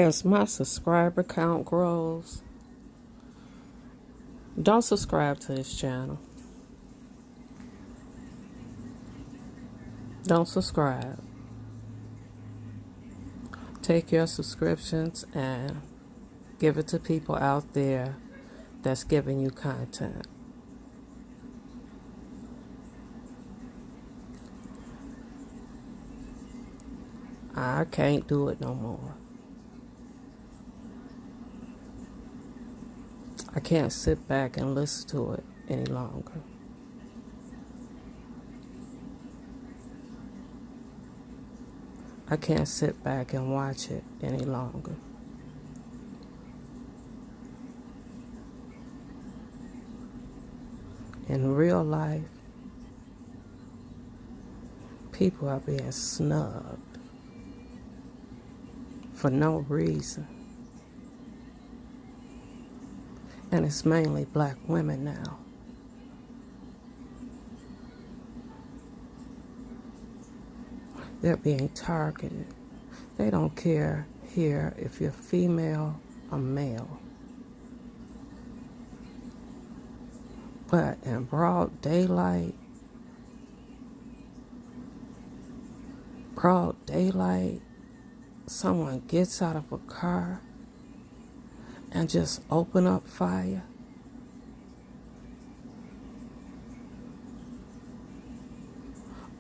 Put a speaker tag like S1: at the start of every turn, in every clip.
S1: As my subscriber count grows, don't subscribe to this channel. Don't subscribe. Take your subscriptions and give it to people out there that's giving you content. I can't do it no more. I can't sit back and listen to it any longer. I can't sit back and watch it any longer. In real life, people are being snubbed for no reason. And it's mainly black women now. They're being targeted. They don't care here if you're female or male. But in broad daylight, someone gets out of a car and just open up fire.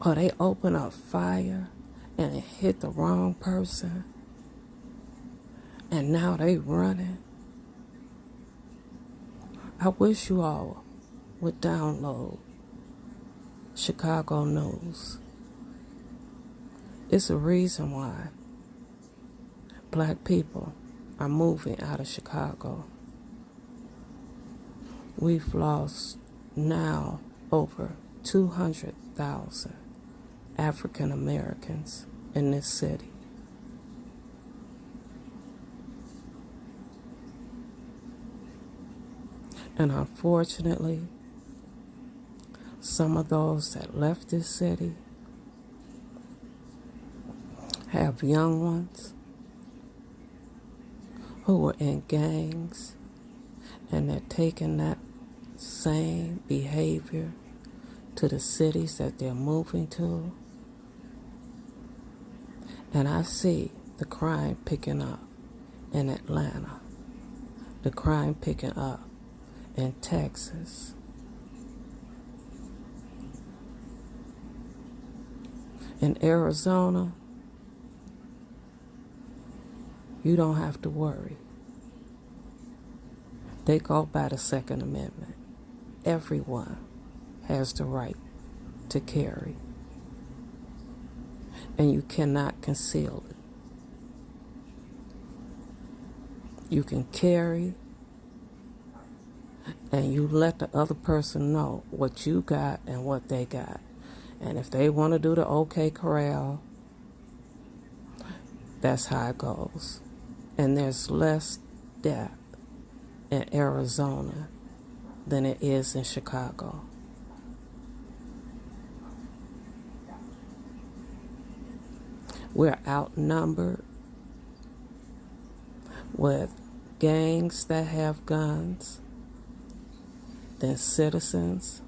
S1: Or they open up fire and it hit the wrong person. And now they running. I wish you all would download Chicago News. It's a reason why black people are moving out of Chicago. We've lost now over 200,000 African Americans in this city. And unfortunately, some of those that left this city have young ones who were in gangs, and they're taking that same behavior to the cities that they're moving to. And I see the crime picking up in Atlanta, the crime picking up in Texas. In Arizona, you don't have to worry. They go by the Second Amendment. Everyone has the right to carry. And you cannot conceal it. You can carry, and you let the other person know what you got and what they got. And if they want to do the OK Corral, that's how it goes. And there's less death in Arizona than it is in Chicago. We're outnumbered with gangs that have guns than citizens.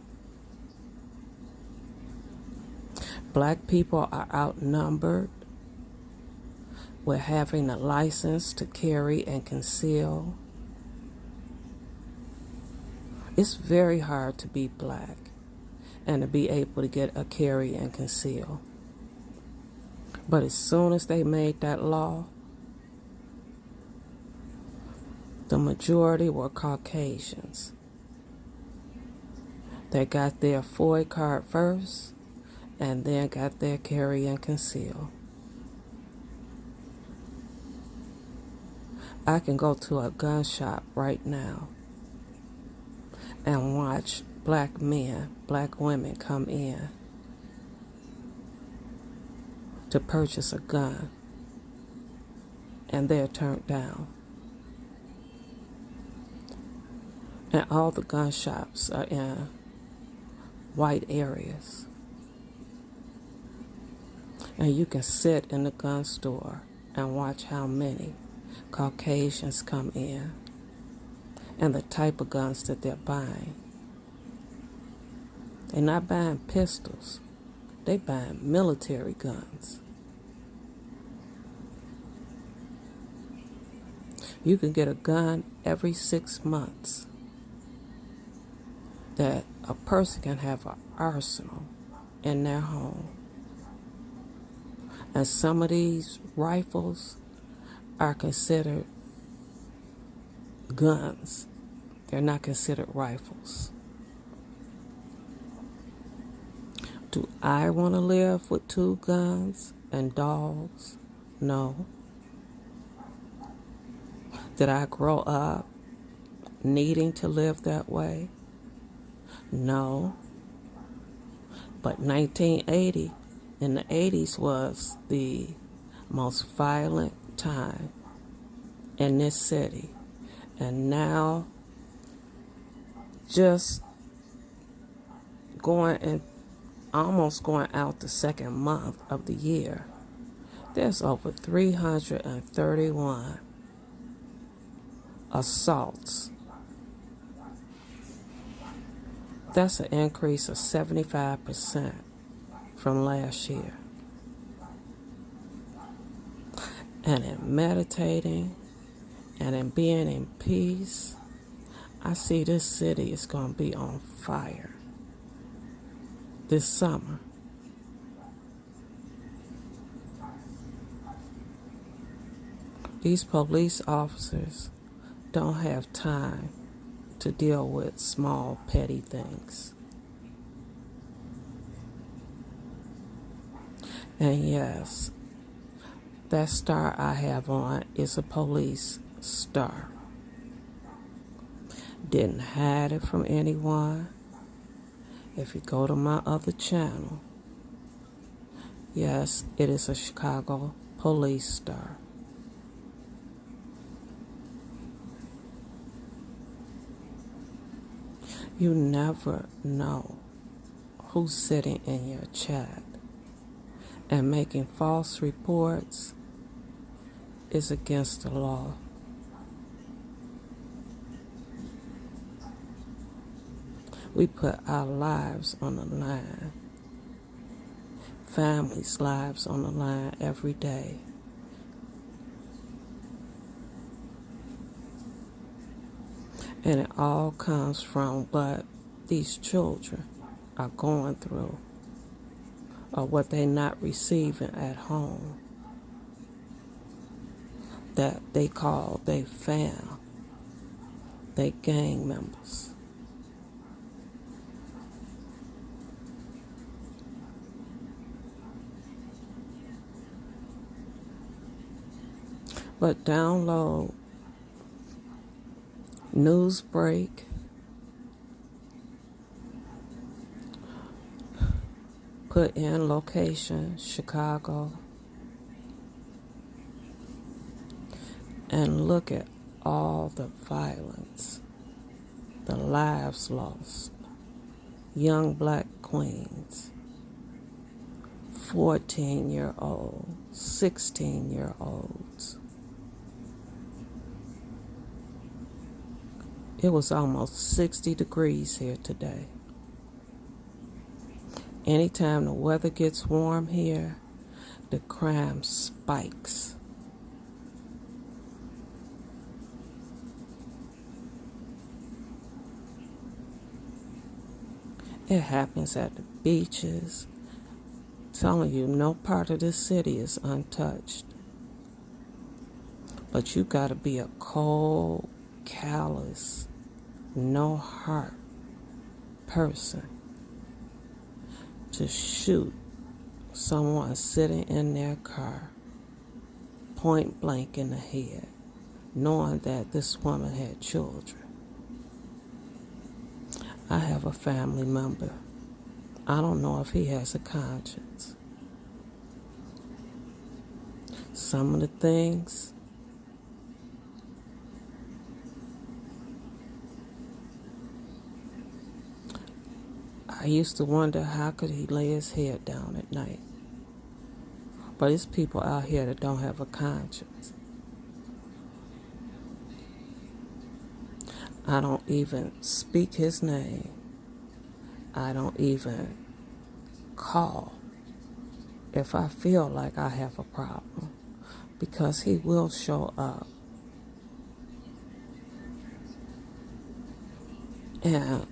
S1: Black people are outnumbered with having a license to carry and conceal. It's very hard to be black and to be able to get a carry and conceal. But as soon as they made that law, the majority were Caucasians. They got their FOID card first and then got their carry and conceal. I can go to a gun shop right now and watch black men, black women come in to purchase a gun, and they're turned down. And all the gun shops are in white areas. And you can sit in the gun store and watch how many Caucasians come in and the type of guns that they're buying. They're not buying pistols. They're buying military guns. You can get a gun every 6 months that a person can have an arsenal in their home. And some of these rifles are considered guns. They're not considered rifles. Do I want to live with 2 guns and dogs? No. Did I grow up needing to live that way? No. But 1980, in the 80s was the most violent time in this city. And now, just almost going out the second month of the year, there's over 331 assaults. That's an increase of 75% from last year. And in meditating and in being in peace, I see this city is going to be on fire this summer. These police officers don't have time to deal with small, petty things. And yes, that star I have on is a police star. Didn't hide it from anyone. If you go to my other channel, yes, it is a Chicago police star. You never know who's sitting in your chat, and making false reports is against the law. We put our lives on the line, families' lives on the line every day. And it all comes from what these children are going through, or what they're not receiving at home, that they call they fam, they gang members. But download Newsbreak, put in location Chicago, and look at all the violence, the lives lost, young black queens, 14-year-olds, 16-year-olds. It was almost 60 degrees here today. Anytime the weather gets warm here, the crime spikes. It happens at the beaches. I'm telling you, no part of this city is untouched. But you gotta be a cold, callous, no heart person to shoot someone sitting in their car point blank in the head, knowing that this woman had children. I have a family member. I don't know if he has a conscience. Some of the things I used to wonder, how could he lay his head down at night? But it's people out here that don't have a conscience. I don't even speak his name. I don't even call if I feel like I have a problem, because he will show up. And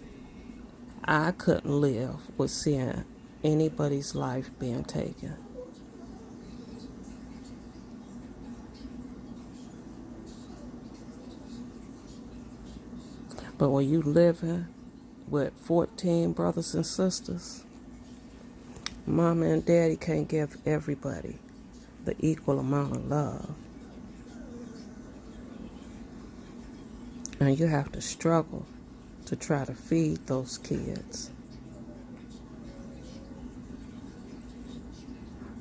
S1: I couldn't live with seeing anybody's life being taken. But when you living with 14 brothers and sisters, mama and daddy can't give everybody the equal amount of love. And you have to struggle to try to feed those kids.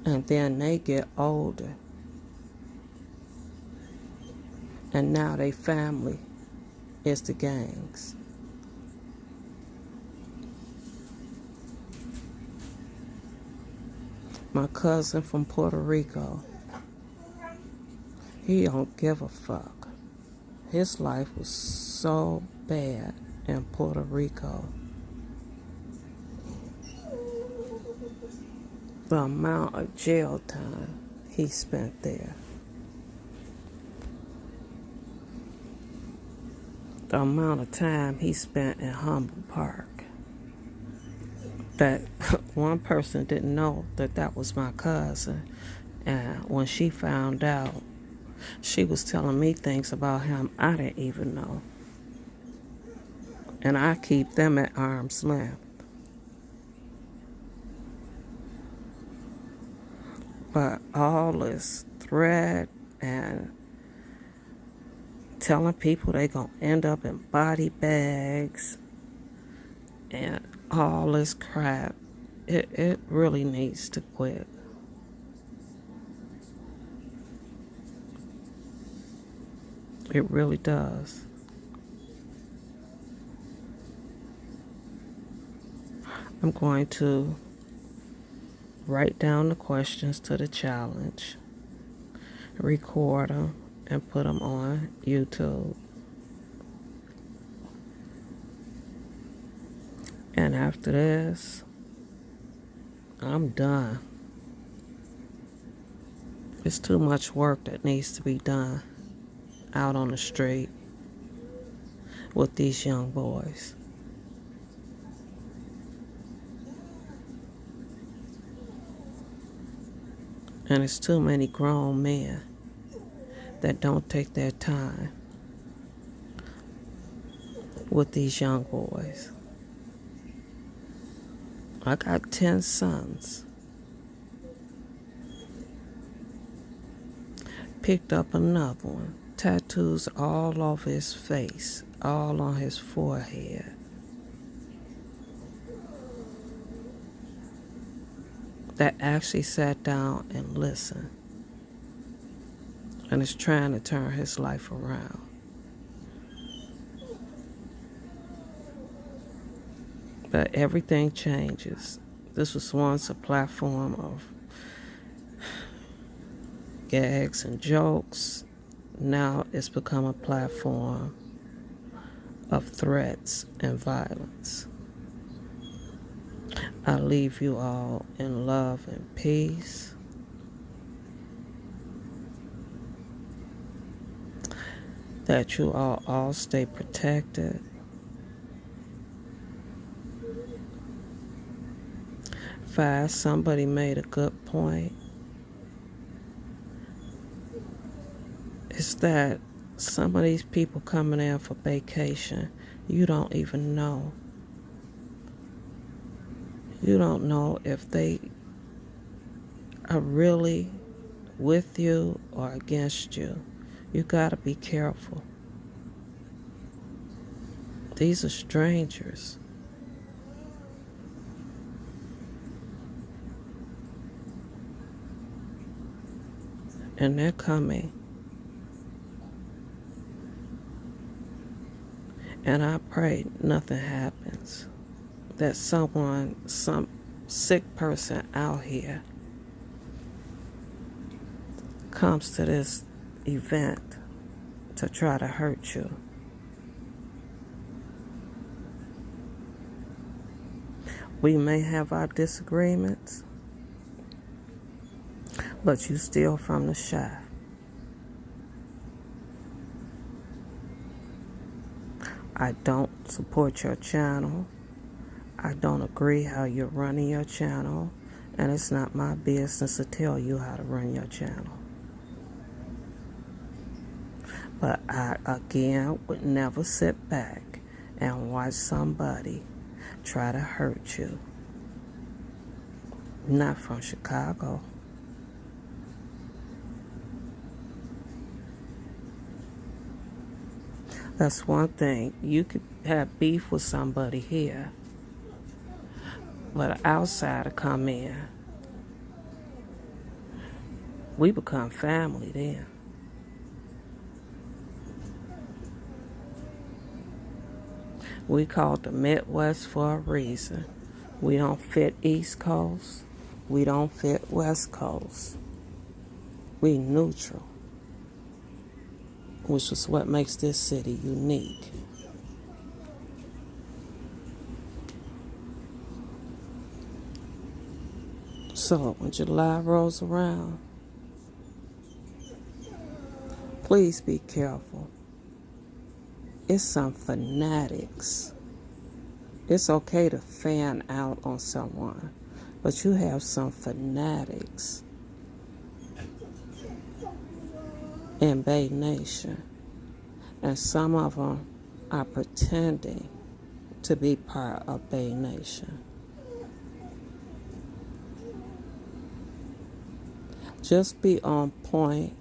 S1: And then they get older. And now their family is the gangs. My cousin from Puerto Rico, he don't give a fuck. His life was so bad in Puerto Rico. The amount of jail time he spent there. The amount of time he spent in Humboldt Park. That one person didn't know that was my cousin. And when she found out, she was telling me things about him I didn't even know. And I keep them at arm's length. But all this threat and telling people they gonna end up in body bags and all this crap, it really needs to quit. It really does. I'm going to write down the questions to the challenge, record them, and put them on YouTube. And after this, I'm done. It's too much work that needs to be done out on the street with these young boys. And it's too many grown men that don't take their time with these young boys. I got 10 sons. Picked up another one. Tattoos all over his face, all on his forehead. That actually sat down and listened. And is trying to turn his life around. But everything changes. This was once a platform of gags and jokes. Now it's become a platform of threats and violence. I leave you all in love and peace. That you all stay protected. Somebody made a good point. It's that some of these people coming in for vacation, you don't even know. You don't know if they are really with you or against you. You gotta be careful. These are strangers. And they're coming. And I pray nothing happens. That some sick person out here comes to this event to try to hurt you. We may have our disagreements, but you still from the Chi. I don't support your channel. I don't agree how you're running your channel, and it's not my business to tell you how to run your channel. But I, again, would never sit back and watch somebody try to hurt you. Not from Chicago. That's one thing. You could have beef with somebody here, but an outsider come in. We become family then. We called the Midwest for a reason. We don't fit East Coast. We don't fit West Coast. We neutral, which is what makes this city unique. So when July rolls around, please be careful. It's some fanatics. It's okay to fan out on someone, but you have some fanatics in Bay Nation, and some of them are pretending to be part of Bay Nation. Just be on point.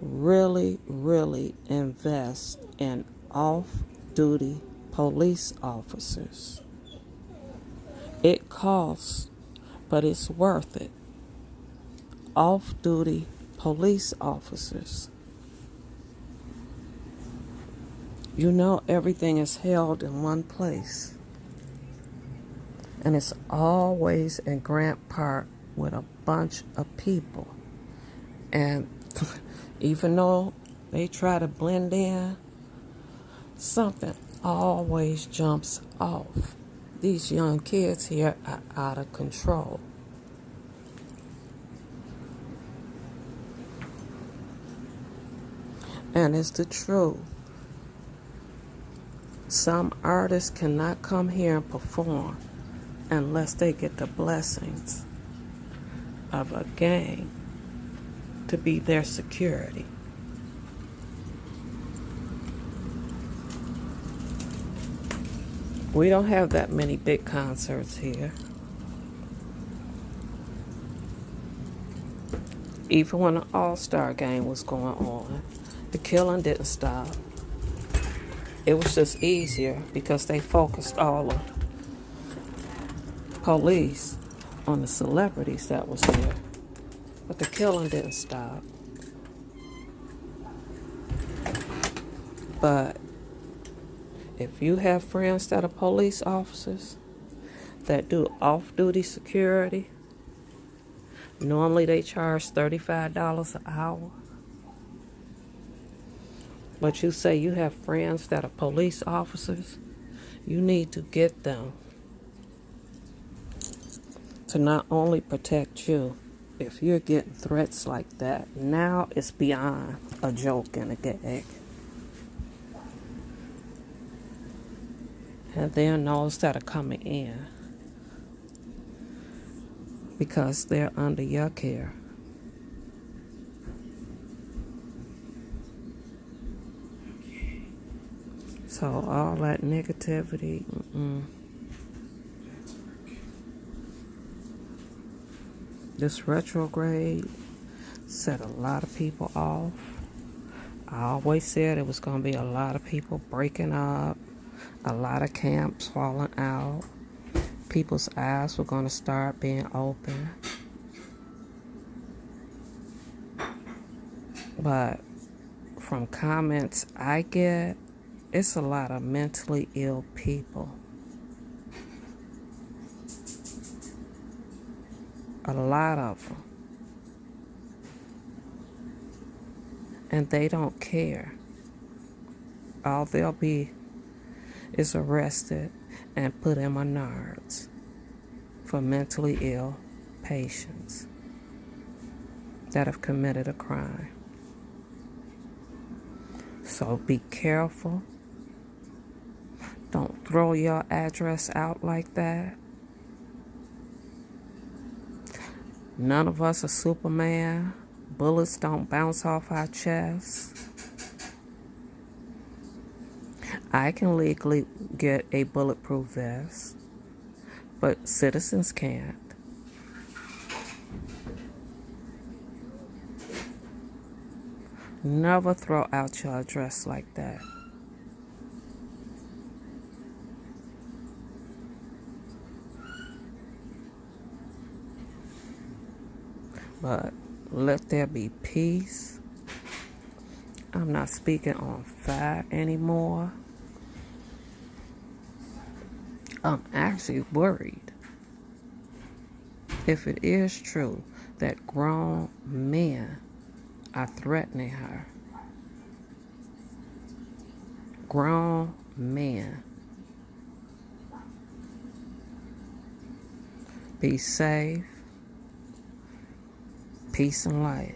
S1: Really, really invest in off-duty police officers. It costs, but it's worth it. Off-duty police officers. You know, everything is held in one place. And it's always in Grant Park with a bunch of people. And even though they try to blend in, something always jumps off. These young kids here are out of control. And it's the truth. Some artists cannot come here and perform unless they get the blessings of a gang to be their security. We don't have that many big concerts here. Even when the All-Star game was going on, the killing didn't stop. It was just easier because they focused all the police on the celebrities that was there. But the killing didn't stop. But if you have friends that are police officers that do off-duty security, normally they charge $35 an hour. But you say you have friends that are police officers, you need to get them to not only protect you. If you're getting threats like that, now it's beyond a joke and a gag. And then those that are coming in because they're under your care. So all that negativity, this retrograde set a lot of people off. I always said it was going to be a lot of people breaking up, a lot of camps falling out. People's eyes were going to start being open. But from comments I get, it's a lot of mentally ill people. A lot of them. And they don't care. All they'll be is arrested and put in Menards. for mentally ill patients that have committed a crime. So be careful. Don't throw your address out like that. None of us are Superman. Bullets don't bounce off our chests. I can legally get a bulletproof vest, but citizens can't. Never throw out your address like that. But let there be peace. I'm not speaking on fire anymore. I'm actually worried if it is true that grown men are threatening her. Grown men. Be safe. Peace and light.